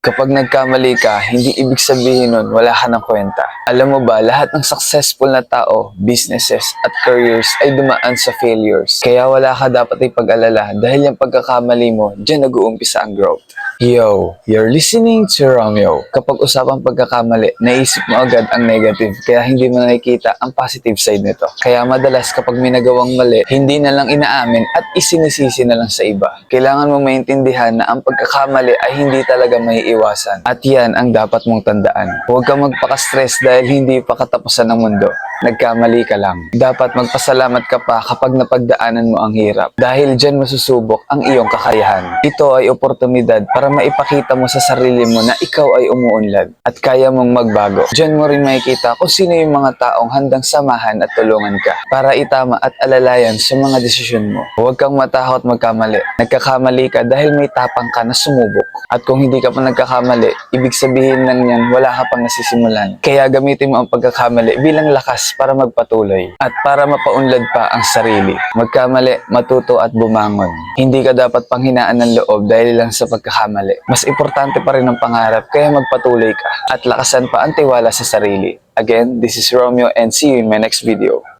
Kapag nagkamali ka, hindi ibig sabihin nun wala ka ng kwenta. Alam mo ba, lahat ng successful na tao, businesses at careers ay dumaan sa failures. Kaya wala ka dapat ipag-alala dahil yung pagkakamali mo, dyan nag-uumpisa ang growth. Yo, you're listening to Romeo. Kapag usapang pagkakamali, naisip mo agad ang negative kaya hindi mo nakikita ang positive side nito. Kaya madalas kapag may nagawang mali, hindi na lang inaamin at isinisisi na lang sa iba. Kailangan mo maintindihan na ang pagkakamali ay hindi talaga may iwasan. At yan ang dapat mong tandaan. Huwag kang magpaka-stress dahil hindi pa katapusan ng mundo. Nagkamali ka lang. Dapat magpasalamat ka pa kapag napagdaanan mo ang hirap. Dahil dyan masusubok ang iyong kakayahan. Ito ay oportunidad para maipakita mo sa sarili mo na ikaw ay umuunlad at kaya mong magbago. Dyan mo rin makikita kung sino yung mga taong handang samahan at tulungan ka para itama at alalayan sa mga desisyon mo. Huwag kang matakot magkamali. Nagkakamali ka dahil may tapang ka na sumubok. At kung hindi ka pa nagkakamali, ibig sabihin lang yan wala ka pang nasisimulan. Kaya gamitin mo ang pagkakamali bilang lakas para magpatuloy at para mapaunlad pa ang sarili. Magkamali, matuto at bumangon. Hindi ka dapat panghinaan ng loob dahil lang sa pagkakamali. Mas importante pa rin ang pangarap kaya magpatuloy ka at lakasan pa ang tiwala sa sarili. Again, this is Romeo and see you in my next video.